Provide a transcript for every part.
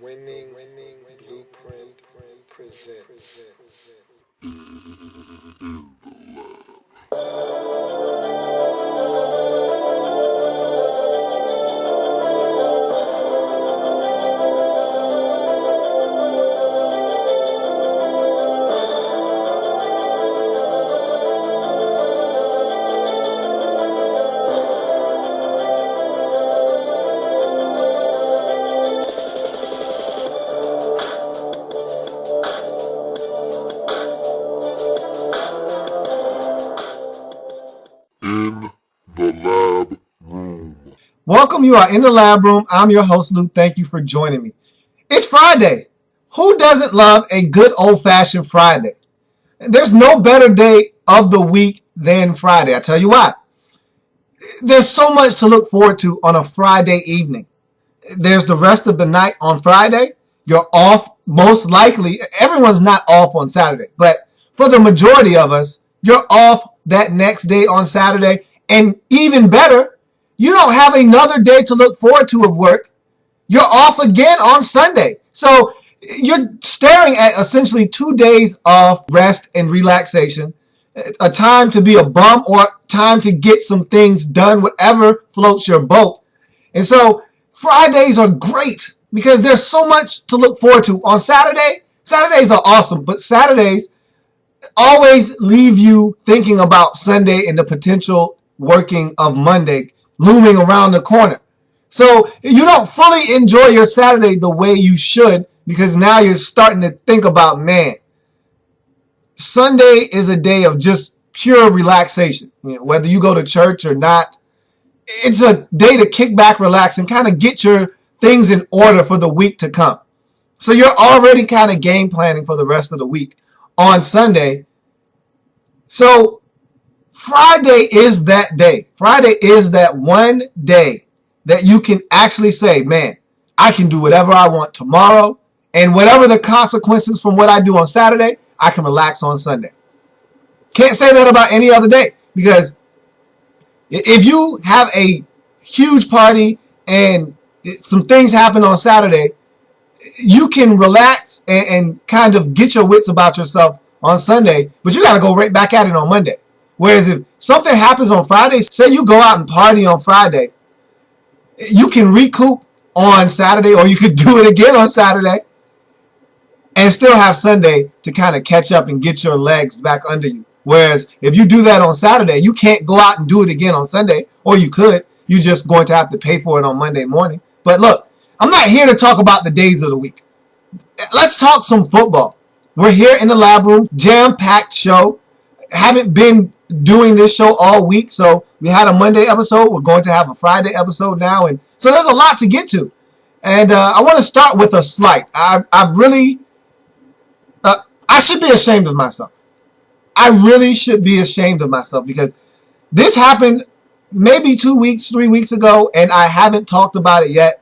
Winning Blueprint presents. In the lab room. Welcome, you are in the lab room. I'm your host, Luke. Thank you for joining me. It's Friday. Who doesn't love a good old-fashioned Friday? There's no better day of the week than Friday. I tell you why. There's so much to look forward to on a Friday evening. There's the rest of the night on Friday. You're off, most likely. Everyone's not off on Saturday, but for the majority of us, you're off that next day on Saturday. And even better, you don't have another day to look forward to of work. You're off again on Sunday. So you're staring at essentially 2 days of rest and relaxation, a time to be a bum or time to get some things done, whatever floats your boat. And so Fridays are great because there's so much to look forward to. On Saturdays are awesome, but Saturdays always leave you thinking about Sunday and the potential working of Monday looming around the corner. So you don't fully enjoy your Saturday the way you should because now you're starting to think about, man, Sunday is a day of just pure relaxation. Whether you go to church or not, it's a day to kick back, relax, and kind of get your things in order for the week to come. So you're already kind of game planning for the rest of the week on Sunday. So Friday is that day. Friday is that one day that you can actually say, man, I can do whatever I want tomorrow, and whatever the consequences from what I do on Saturday, I can relax on Sunday. Can't say that about any other day, because if you have a huge party and some things happen on Saturday, you can relax and kind of get your wits about yourself on Sunday, but you got to go right back at it on Monday. Whereas if something happens on Friday, say you go out and party on Friday, you can recoup on Saturday, or you could do it again on Saturday and still have Sunday to kind of catch up and get your legs back under you. Whereas if you do that on Saturday, you can't go out and do it again on Sunday, or you could. You're just going to have to pay for it on Monday morning. But look, I'm not here to talk about the days of the week. Let's talk some football. We're here in the lab room, jam-packed show. Haven't been doing this show all week, so we had a Monday episode. We're going to have a Friday episode now, and so there's a lot to get to. And I want to start with a slight. I should be ashamed of myself. I really should be ashamed of myself because this happened maybe 2 weeks, 3 weeks ago, and I haven't talked about it yet.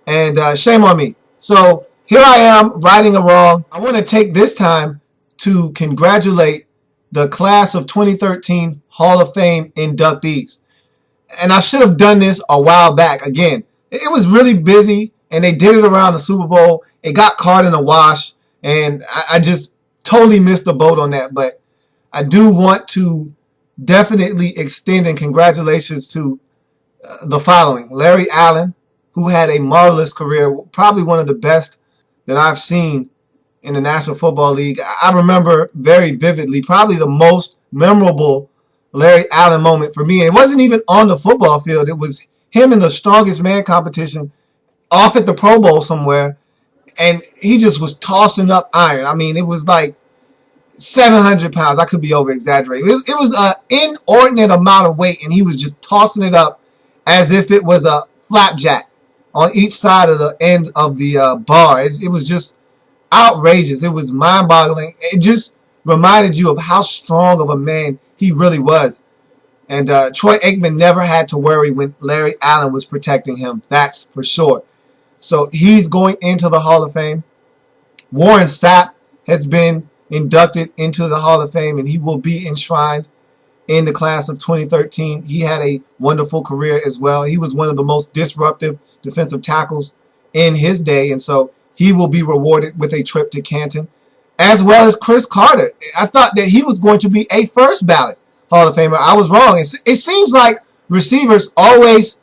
And shame on me. So here I am, righting a wrong. I want to take this time to congratulate the class of 2013 Hall of Fame inductees. And I should have done this a while back. Again, it was really busy, and they did it around the Super Bowl. It got caught in a wash, and I just totally missed the boat on that. But I do want to definitely extend and congratulations to the following. Larry Allen, who had a marvelous career, probably one of the best that I've seen in the National Football League. I remember very vividly, probably the most memorable Larry Allen moment for me. And it wasn't even on the football field. It was him in the strongest man competition off at the Pro Bowl somewhere. And he just was tossing up iron. I mean, it was like 700 pounds. I could be over-exaggerating. It was an inordinate amount of weight, and he was just tossing it up as if it was a flapjack on each side of the end of the bar. It was just outrageous. It was mind-boggling. It just reminded you of how strong of a man he really was. And Troy Aikman never had to worry when Larry Allen was protecting him. That's for sure. So he's going into the Hall of Fame. Warren Sapp has been inducted into the Hall of Fame, and he will be enshrined in the class of 2013. He had a wonderful career as well. He was one of the most disruptive defensive tackles in his day, and so he will be rewarded with a trip to Canton, as well as Chris Carter. I thought that he was going to be a first ballot Hall of Famer. I was wrong. It seems like receivers always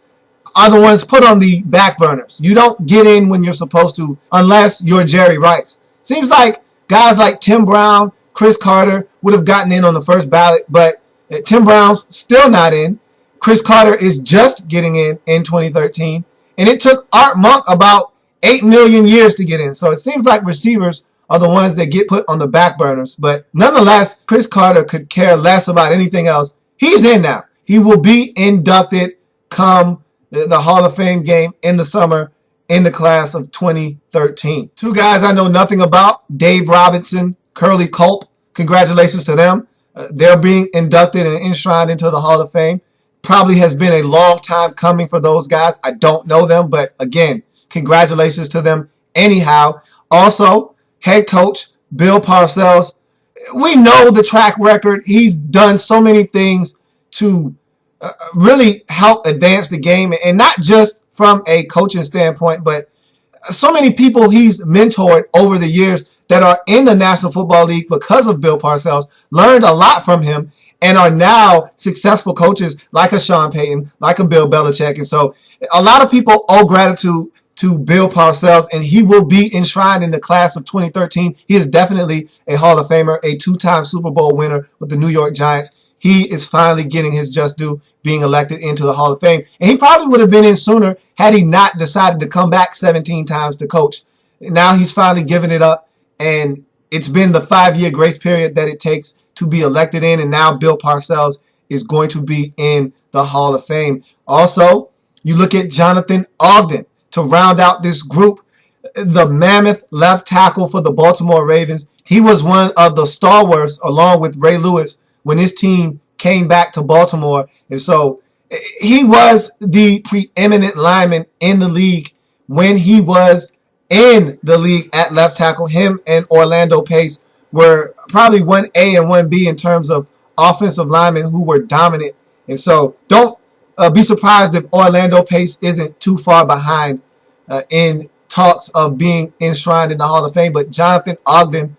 are the ones put on the back burners. You don't get in when you're supposed to unless you're Jerry Rice. Seems like guys like Tim Brown, Chris Carter would have gotten in on the first ballot, but Tim Brown's still not in. Chris Carter is just getting in 2013, and it took Art Monk about 8 million years to get in. So it seems like receivers are the ones that get put on the back burners. But nonetheless, Chris Carter could care less about anything else. He's in now. He will be inducted come the Hall of Fame game in the summer in the class of 2013. Two guys I know nothing about, Dave Robinson, Curly Culp. Congratulations to them. They're being inducted and enshrined into the Hall of Fame. Probably has been a long time coming for those guys. I don't know them, but again, congratulations to them anyhow. Also, head coach Bill Parcells. We know the track record. He's done so many things to really help advance the game, and not just from a coaching standpoint, but so many people he's mentored over the years that are in the National Football League because of Bill Parcells, learned a lot from him, and are now successful coaches like a Sean Payton, like a Bill Belichick. And so a lot of people owe gratitude to Bill Parcells, and he will be enshrined in the class of 2013. He is definitely a Hall of Famer, a two-time Super Bowl winner with the New York Giants. He is finally getting his just due, being elected into the Hall of Fame. And he probably would have been in sooner had he not decided to come back 17 times to coach. Now he's finally given it up, and it's been the 5-year grace period that it takes to be elected in, and now Bill Parcells is going to be in the Hall of Fame. Also, you look at Jonathan Ogden to round out this group, the mammoth left tackle for the Baltimore Ravens. He was one of the stalwarts, along with Ray Lewis, when his team came back to Baltimore. And so he was the preeminent lineman in the league when he was in the league at left tackle. Him and Orlando Pace were probably 1A and 1B in terms of offensive linemen who were dominant. And so don't be surprised if Orlando Pace isn't too far behind in talks of being enshrined in the Hall of Fame. But Jonathan Ogden,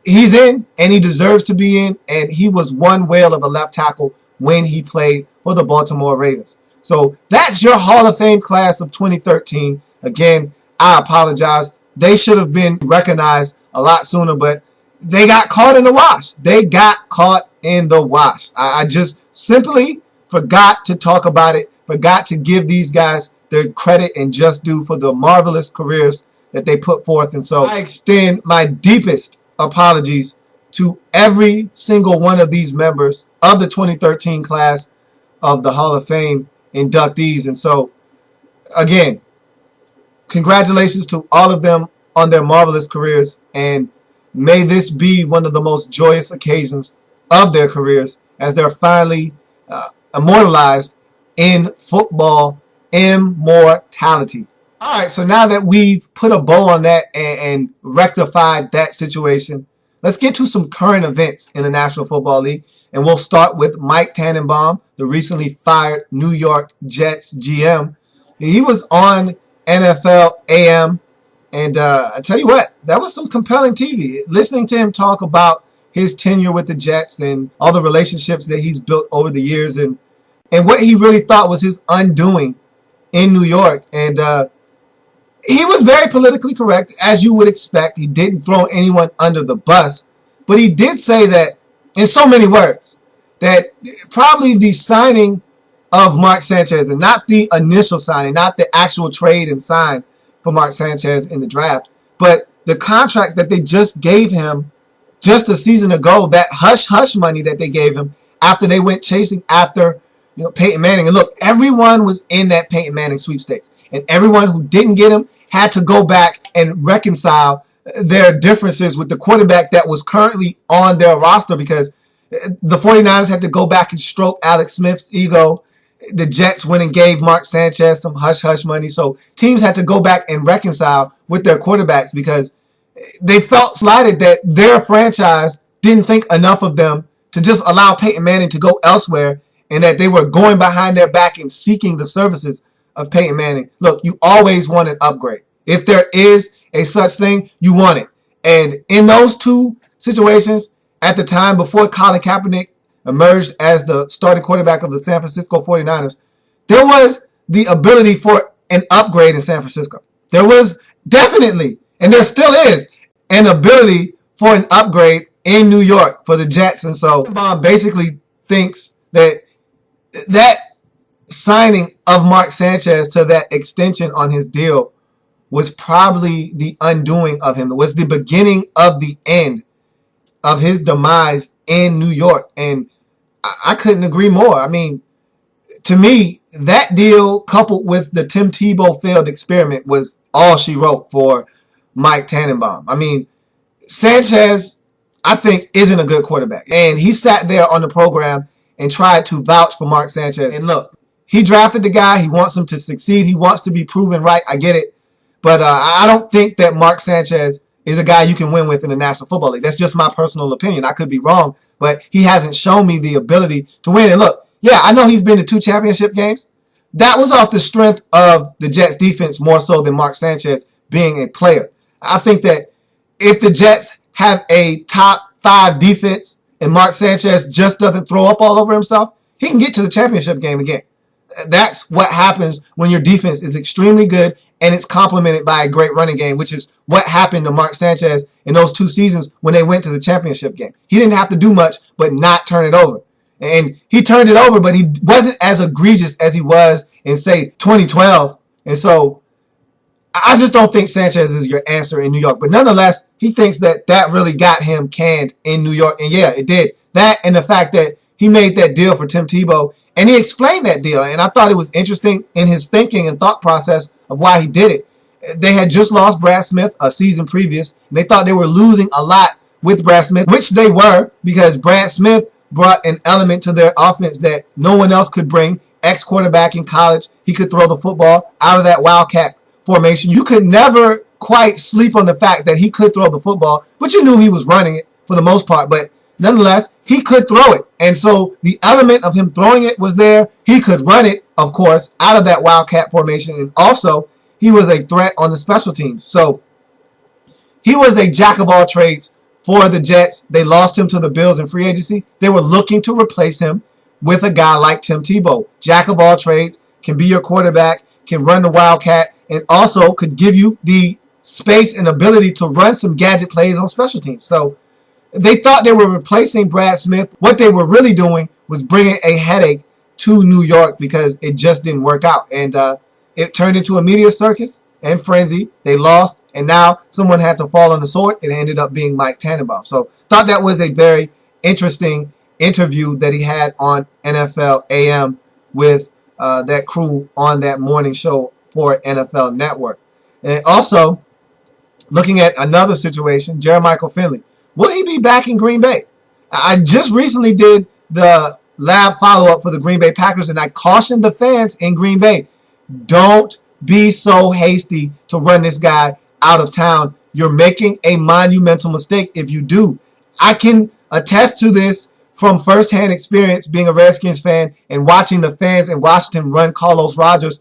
he's in, and he deserves to be in, and he was one whale of a left tackle when he played for the Baltimore Ravens. So that's your Hall of Fame class of 2013. Again, I apologize. They should have been recognized a lot sooner, but they got caught in the wash. They got caught in the wash. I just simply forgot to talk about it, forgot to give these guys their credit and just due for the marvelous careers that they put forth. And so I extend my deepest apologies to every single one of these members of the 2013 class of the Hall of Fame inductees. And so, again, congratulations to all of them on their marvelous careers, and may this be one of the most joyous occasions of their careers as they're finally immortalized in football immortality. All right, so now that we've put a bow on that and rectified that situation, let's get to some current events in the National Football League. And we'll start with Mike Tannenbaum, the recently fired New York Jets GM. He was on NFL AM, and I tell you what, that was some compelling TV. Listening to him talk about his tenure with the Jets and all the relationships that he's built over the years, and what he really thought was his undoing in New York. And he was very politically correct, as you would expect. He didn't throw anyone under the bus, but he did say that, in so many words, that probably the signing of Mark Sanchez, and not the initial signing, not the actual trade and sign for Mark Sanchez in the draft, but the contract that they just gave him just a season ago, that hush-hush money that they gave him after they went chasing after Peyton Manning. And look, everyone was in that Peyton Manning sweepstakes, and everyone who didn't get him had to go back and reconcile their differences with the quarterback that was currently on their roster, because the 49ers had to go back and stroke Alex Smith's ego. The Jets went and gave Mark Sanchez some hush-hush money. So teams had to go back and reconcile with their quarterbacks because they felt slighted that their franchise didn't think enough of them to just allow Peyton Manning to go elsewhere, and that they were going behind their back and seeking the services of Peyton Manning. Look, you always want an upgrade. If there is a such thing, you want it. And in those two situations, at the time before Colin Kaepernick emerged as the starting quarterback of the San Francisco 49ers, there was the ability for an upgrade in San Francisco. There was definitely, and there still is, an ability for an upgrade in New York for the Jets. And so Tannenbaum basically thinks that signing of Mark Sanchez to that extension on his deal was probably the undoing of him. It was the beginning of the end of his demise in New York. And I couldn't agree more. I mean, to me, that deal coupled with the Tim Tebow failed experiment was all she wrote for Mike Tannenbaum. I mean, Sanchez, I think, isn't a good quarterback. And he sat there on the program and tried to vouch for Mark Sanchez. And look, he drafted the guy. He wants him to succeed. He wants to be proven right. I get it. But I don't think that Mark Sanchez is a guy you can win with in the National Football League. That's just my personal opinion. I could be wrong, but he hasn't shown me the ability to win. And look, yeah, I know he's been to 2 championship games. That was off the strength of the Jets defense more so than Mark Sanchez being a player. I think that if the Jets have a top 5 defense and Mark Sanchez just doesn't throw up all over himself, he can get to the championship game again. That's what happens when your defense is extremely good and it's complemented by a great running game, which is what happened to Mark Sanchez in those 2 seasons when they went to the championship game. He didn't have to do much but not turn it over. And he turned it over, but he wasn't as egregious as he was in, say, 2012. And so I just don't think Sanchez is your answer in New York. But nonetheless, he thinks that that really got him canned in New York. And yeah, it did. That and the fact that he made that deal for Tim Tebow. And he explained that deal. And I thought it was interesting in his thinking and thought process of why he did it. They had just lost Brad Smith a season previous. And they thought they were losing a lot with Brad Smith, which they were, because Brad Smith brought an element to their offense that no one else could bring. Ex-quarterback in college. He could throw the football out of that wildcat formation. You could never quite sleep on the fact that he could throw the football, but you knew he was running it for the most part. But nonetheless, he could throw it. And so the element of him throwing it was there. He could run it, of course, out of that wildcat formation. And also, he was a threat on the special teams. So he was a jack of all trades for the Jets. They lost him to the Bills in free agency. They were looking to replace him with a guy like Tim Tebow. Jack of all trades, can be your quarterback, can run the wildcat, and also could give you the space and ability to run some gadget plays on special teams. So they thought they were replacing Brad Smith. What they were really doing was bringing a headache to New York because it just didn't work out. And it turned into a media circus and frenzy. They lost, and now someone had to fall on the sword, and it ended up being Mike Tannenbaum. So thought that was a very interesting interview that he had on NFL AM with that crew on that morning show for NFL Network. And also, looking at another situation, Jermichael Finley. Will he be back in Green Bay? I just recently did the lab follow-up for the Green Bay Packers, and I cautioned the fans in Green Bay, don't be so hasty to run this guy out of town. You're making a monumental mistake if you do. I can attest to this from firsthand experience being a Redskins fan and watching the fans in Washington run Carlos Rogers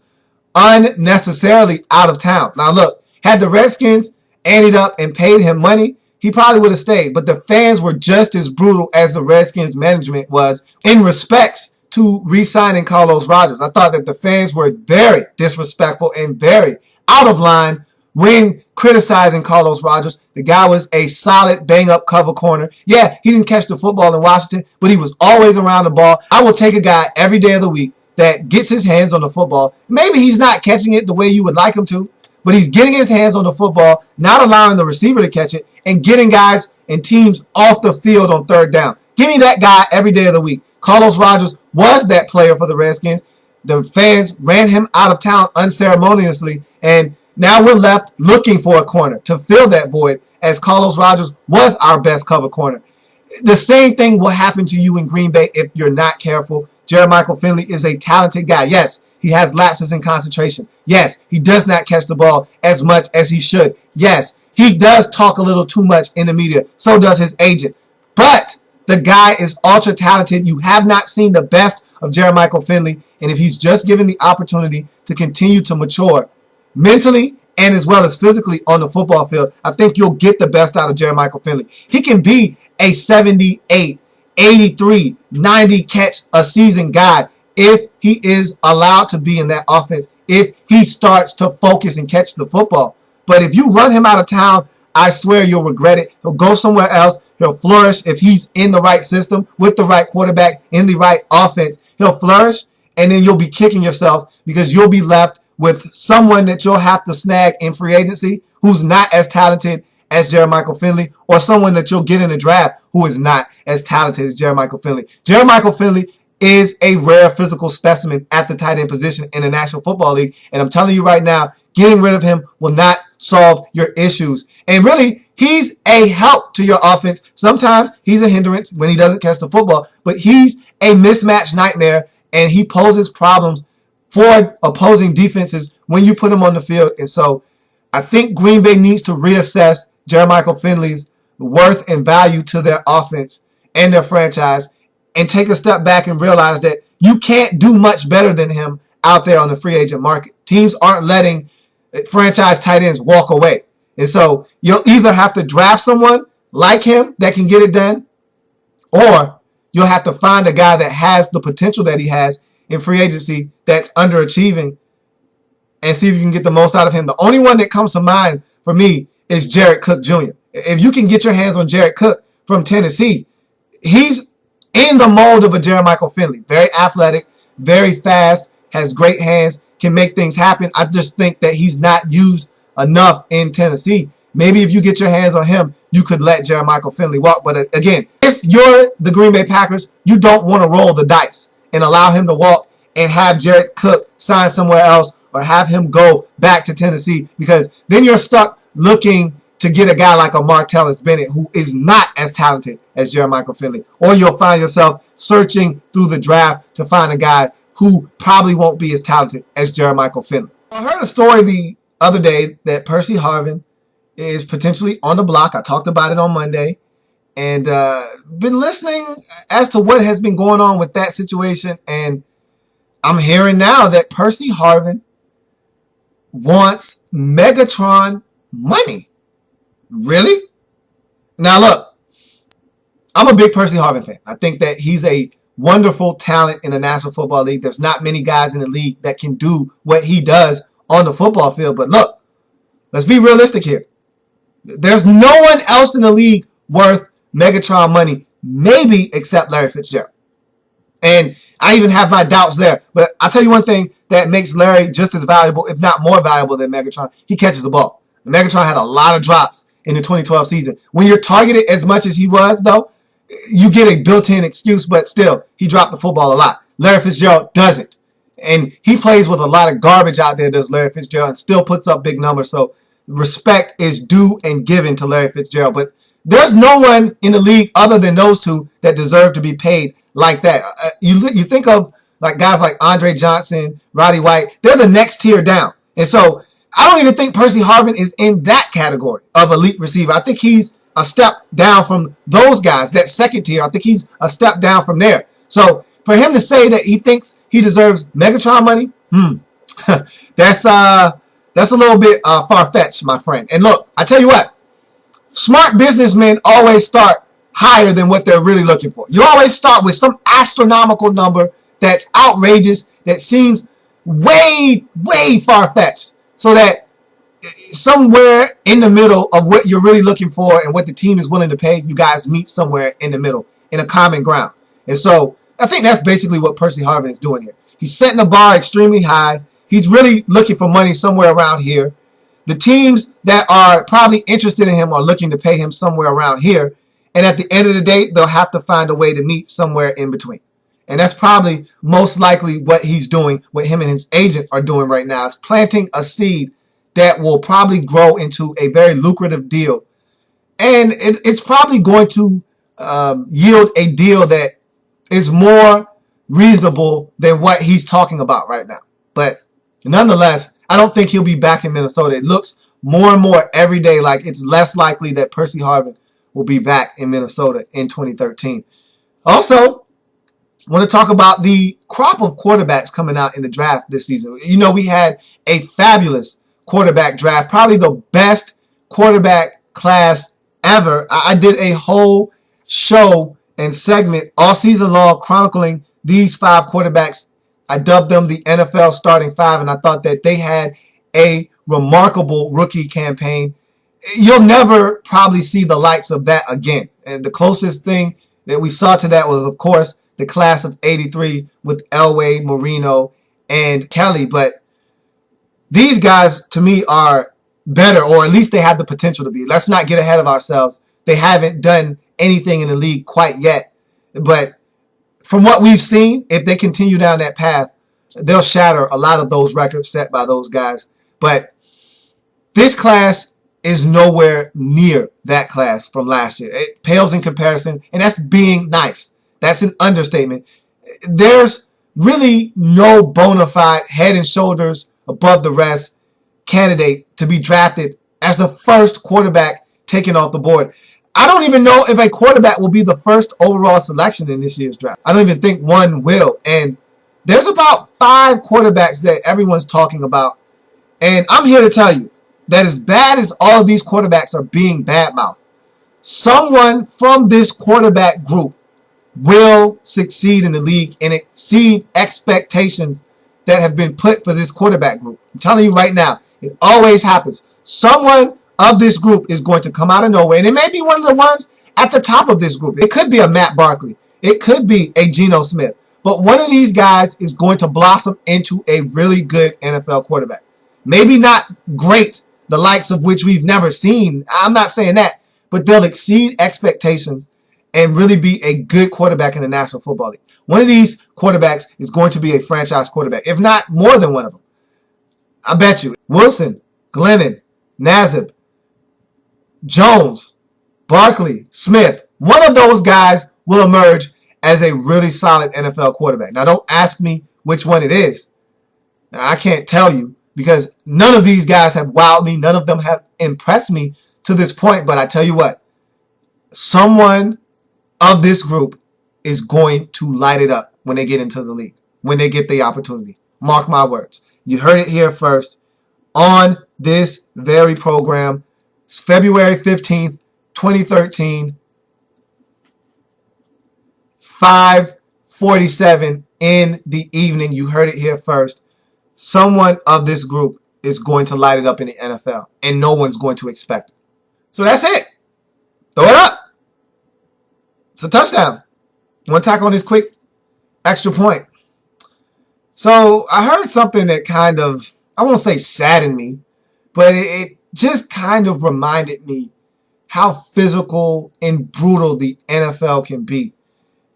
unnecessarily out of town. Now look, had the Redskins ended up and paid him money, he probably would have stayed. But the fans were just as brutal as the Redskins management was in respects to re-signing Carlos Rogers. I thought that the fans were very disrespectful and very out of line when criticizing Carlos Rogers. The guy was a solid bang-up cover corner. Yeah, he didn't catch the football in Washington, but he was always around the ball. I will take a guy every day of the week that gets his hands on the football. Maybe he's not catching it the way you would like him to, but he's getting his hands on the football, not allowing the receiver to catch it, and getting guys and teams off the field on third down. Give me that guy every day of the week. Carlos Rogers was that player for the Redskins. The fans ran him out of town unceremoniously, and now we're left looking for a corner to fill that void, as Carlos Rogers was our best cover corner. The same thing will happen to you in Green Bay if you're not careful. Jermichael Finley is a talented guy. Yes, he has lapses in concentration. Yes, he does not catch the ball as much as he should. Yes, he does talk a little too much in the media. So does his agent. But the guy is ultra talented. You have not seen the best of Jermichael Finley. And if he's just given the opportunity to continue to mature mentally and as well as physically on the football field, I think you'll get the best out of Jermichael Finley. He can be a 78, 83, 90 catch a season guy if he is allowed to be in that offense, if he starts to focus and catch the football. But if you run him out of town, I swear you'll regret it. He'll go somewhere else. He'll flourish if he's in the right system, with the right quarterback, in the right offense. He'll flourish, and then you'll be kicking yourself because you'll be left with someone that you'll have to snag in free agency who's not as talented as Jermichael Finley, or someone that you'll get in the draft who is not as talented as Jermichael Finley. Jermichael Finley is a rare physical specimen at the tight end position in the National Football League, and I'm telling you right now, getting rid of him will not solve your issues. And really, he's a help to your offense. Sometimes he's a hindrance when he doesn't catch the football, but he's a mismatch nightmare, and he poses problems for opposing defenses when you put him on the field. And so I think Green Bay needs to reassess Jermichael Finley's worth and value to their offense and their franchise, and take a step back and realize that you can't do much better than him out there on the free agent market. Teams aren't letting franchise tight ends walk away. And so you'll either have to draft someone like him that can get it done, or you'll have to find a guy that has the potential that he has in free agency that's underachieving and see if you can get the most out of him. The only one that comes to mind for me is Jared Cook Jr. If you can get your hands on Jared Cook from Tennessee, he's in the mold of a Jermichael Finley. Very athletic, very fast, has great hands, can make things happen. I just think that he's not used enough in Tennessee. Maybe if you get your hands on him, you could let Jermichael Finley walk. But again, if you're the Green Bay Packers, you don't want to roll the dice and allow him to walk and have Jared Cook sign somewhere else or have him go back to Tennessee, because then you're stuck looking to get a guy like a Martellus Bennett who is not as talented as Jermichael Finley. Or you'll find yourself searching through the draft to find a guy who probably won't be as talented as Jermichael Finley. I heard a story the other day that Percy Harvin is potentially on the block. I talked about it on Monday, and been listening as to what has been going on with that situation, and I'm hearing now that Percy Harvin wants Megatron money. Really? Now look, I'm a big Percy Harvin fan. I think that he's a wonderful talent in the National Football League. There's not many guys in the league that can do what he does on the football field. But look, let's be realistic here. There's no one else in the league worth Megatron money, maybe except Larry Fitzgerald. And I even have my doubts there. But I'll tell you one thing that makes Larry just as valuable, if not more valuable than Megatron. He catches the ball. Megatron had a lot of drops in the 2012 season. When you're targeted as much as he was, though, you get a built-in excuse, but still, he dropped the football a lot. Larry Fitzgerald doesn't. And he plays with a lot of garbage out there, does Larry Fitzgerald, and still puts up big numbers. So respect is due and given to Larry Fitzgerald. But there's no one in the league other than those two that deserve to be paid like that. You think of like guys like Andre Johnson, Roddy White. They're the next tier down. And so I don't even think Percy Harvin is in that category of elite receiver. I think he's a step down from those guys, that second tier. I think he's a step down from there. So for him to say that he thinks he deserves Megatron money, that's a little bit far-fetched, my friend. And look, I tell you what, smart businessmen always start higher than what they're really looking for. You always start with some astronomical number that's outrageous, that seems way, way far-fetched, so that somewhere in the middle of what you're really looking for and what the team is willing to pay, you guys meet somewhere in the middle, in a common ground. And so I think that's basically what Percy Harvin is doing here. He's setting the bar extremely high. He's really looking for money somewhere around here. The teams that are probably interested in him are looking to pay him somewhere around here. And at the end of the day, they'll have to find a way to meet somewhere in between. And that's probably most likely what he's doing, what him and his agent are doing right now, is planting a seed that will probably grow into a very lucrative deal. And it's probably going to yield a deal that is more reasonable than what he's talking about right now. But nonetheless, I don't think he'll be back in Minnesota. It looks more and more every day like it's less likely that Percy Harvin will be back in Minnesota in 2013. Also, I want to talk about the crop of quarterbacks coming out in the draft this season. You know, we had a fabulous quarterback draft, probably the best quarterback class ever. I did a whole show and segment all season long chronicling these 5 quarterbacks. I dubbed them the NFL starting 5, and I thought that they had a remarkable rookie campaign. You'll never probably see the likes of that again. And the closest thing that we saw to that was, of course, the class of 83 with Elway, Marino, and Kelly. But these guys, to me, are better, or at least they have the potential to be. Let's not get ahead of ourselves. They haven't done anything in the league quite yet. But from what we've seen, if they continue down that path, they'll shatter a lot of those records set by those guys. But this class is nowhere near that class from last year. It pales in comparison, and that's being nice. That's an understatement. There's really no bona fide head and shoulders above the rest candidate to be drafted as the first quarterback taken off the board. I don't even know if a quarterback will be the first overall selection in this year's draft. I don't even think one will. And there's about 5 quarterbacks that everyone's talking about. And I'm here to tell you that as bad as all of these quarterbacks are being badmouthed, someone from this quarterback group will succeed in the league and exceed expectations that have been put for this quarterback group. I'm telling you right now, it always happens. Someone of this group is going to come out of nowhere, and it may be one of the ones at the top of this group. It could be a Matt Barkley. It could be a Geno Smith. But one of these guys is going to blossom into a really good NFL quarterback. Maybe not great, the likes of which we've never seen. I'm not saying that. But they'll exceed expectations and really be a good quarterback in the National Football League. One of these quarterbacks is going to be a franchise quarterback, if not more than one of them. I bet you. Wilson, Glennon, Nazib, Jones, Barkley, Smith. One of those guys will emerge as a really solid NFL quarterback. Now, don't ask me which one it is. Now, I can't tell you because none of these guys have wowed me. None of them have impressed me to this point. But I tell you what, someone of this group is going to light it up when they get into the league, when they get the opportunity. Mark my words. You heard it here first on this very program. It's February 15th, 2013, 5:47 in the evening. You heard it here first. Someone of this group is going to light it up in the NFL, and no one's going to expect it. So that's it. Throw it up. It's a touchdown. One tackle on this quick extra point. So I heard something that kind of, I won't say saddened me, but it just kind of reminded me how physical and brutal the NFL can be.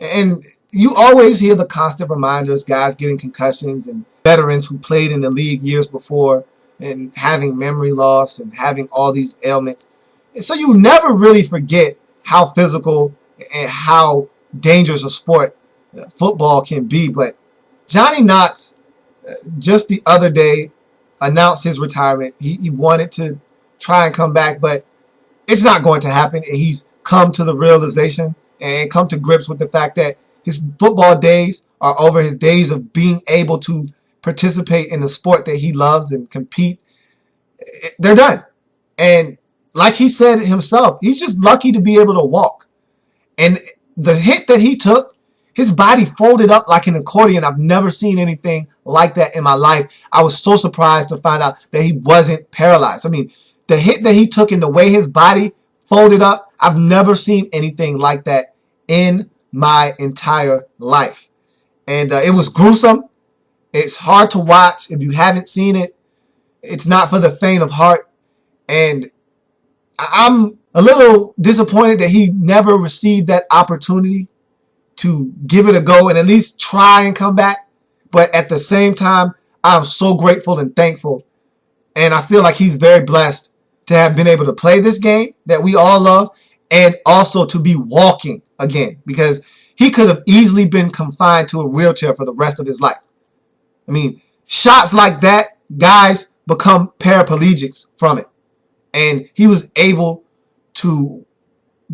And you always hear the constant reminders, guys getting concussions and veterans who played in the league years before and having memory loss and having all these ailments. And so you never really forget how physical and how dangerous a sport football can be. But Johnny Knox, just the other day, announced his retirement. He wanted to try and come back, but it's not going to happen. And he's come to the realization and come to grips with the fact that his football days are over. His days of being able to participate in the sport that he loves and compete, they're done. And like he said himself, he's just lucky to be able to walk. And the hit that he took, his body folded up like an accordion. I've never seen anything like that in my life. I was so surprised to find out that he wasn't paralyzed. I mean, the hit that he took and the way his body folded up, I've never seen anything like that in my entire life. And it was gruesome. It's hard to watch. If you haven't seen it, it's not for the faint of heart. And I'm a little disappointed that he never received that opportunity to give it a go and at least try and come back. But at the same time, I'm so grateful and thankful. And I feel like he's very blessed to have been able to play this game that we all love and also to be walking again, because he could have easily been confined to a wheelchair for the rest of his life. I mean, shots like that, guys become paraplegics from it. And he was able to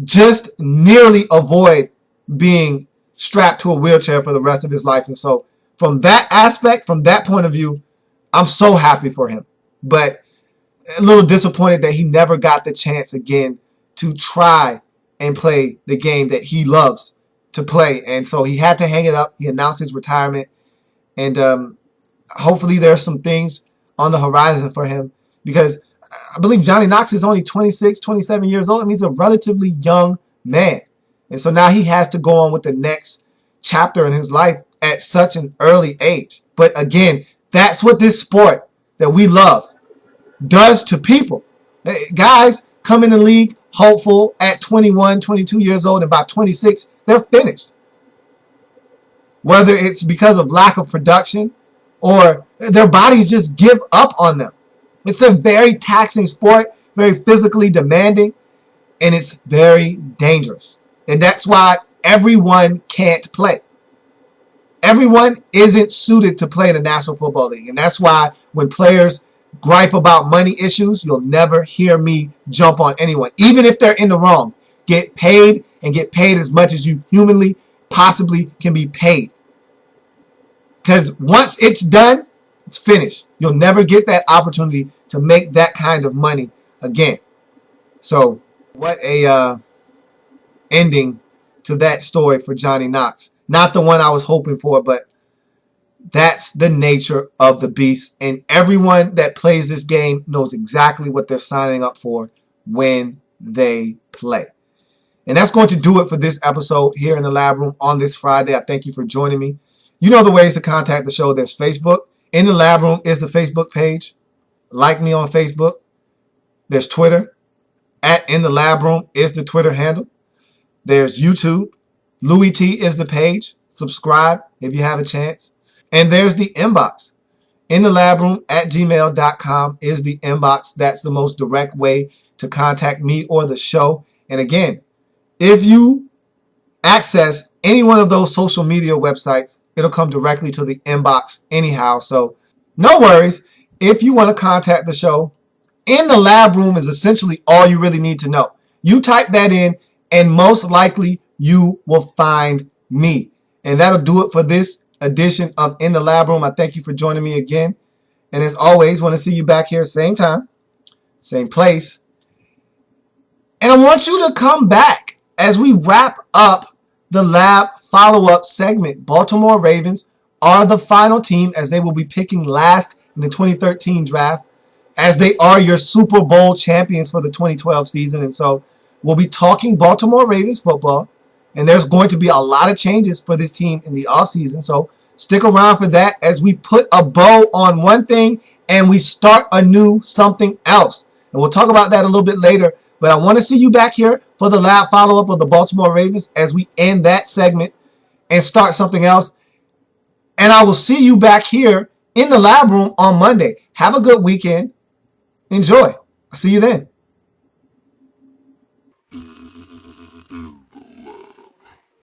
just nearly avoid being strapped to a wheelchair for the rest of his life. And so from that aspect, from that point of view, I'm so happy for him. But a little disappointed that he never got the chance again to try and play the game that he loves to play. And so he had to hang it up. He announced his retirement. And hopefully there's some things on the horizon for him, because I believe Johnny Knox is only 26, 27 years old. I mean, he's a relatively young man. And so now he has to go on with the next chapter in his life at such an early age. But again, that's what this sport that we love does to people. Guys come in the league hopeful at 21, 22 years old, and by 26, they're finished. Whether it's because of lack of production or their bodies just give up on them. It's a very taxing sport, very physically demanding, and it's very dangerous. And that's why everyone can't play. Everyone isn't suited to play in the National Football League. And that's why when players gripe about money issues, you'll never hear me jump on anyone. Even if they're in the wrong, get paid, and get paid as much as you humanly possibly can be paid. Because once it's done, it's finished. You'll never get that opportunity to make that kind of money again. So what a ending to that story for Johnny Knox. Not the one I was hoping for, but that's the nature of the beast. And everyone that plays this game knows exactly what they're signing up for when they play. And that's going to do it for this episode here in the Lab Room on this Friday. I thank you for joining me. You know the ways to contact the show. There's Facebook. In the Lab Room is the Facebook page. Like me on Facebook. There's Twitter. At In the Lab Room is the Twitter handle. There's YouTube. Louis T is the page. Subscribe if you have a chance. And there's the inbox. In the Lab Room at gmail.com is the inbox. That's the most direct way to contact me or the show. And again, if you access any one of those social media websites, it'll come directly to the inbox anyhow. So no worries. If you want to contact the show, In the Lab Room is essentially all you really need to know. You type that in, and most likely you will find me. And that'll do it for this edition of In the Lab Room. I thank you for joining me again. And as always, want to see you back here same time, same place. And I want you to come back as we wrap up the Lab follow-up segment. Baltimore Ravens are the final team, as they will be picking last in the 2013 draft, as they are your Super Bowl champions for the 2012 season. And so we'll be talking Baltimore Ravens football, and there's going to be a lot of changes for this team in the offseason. So stick around for that as we put a bow on one thing and we start a new something else. And we'll talk about that a little bit later. But I want to see you back here for the Lab follow-up of the Baltimore Ravens as we end that segment and start something else. And I will see you back here in the Lab Room on Monday. Have a good weekend. Enjoy. I'll see you then.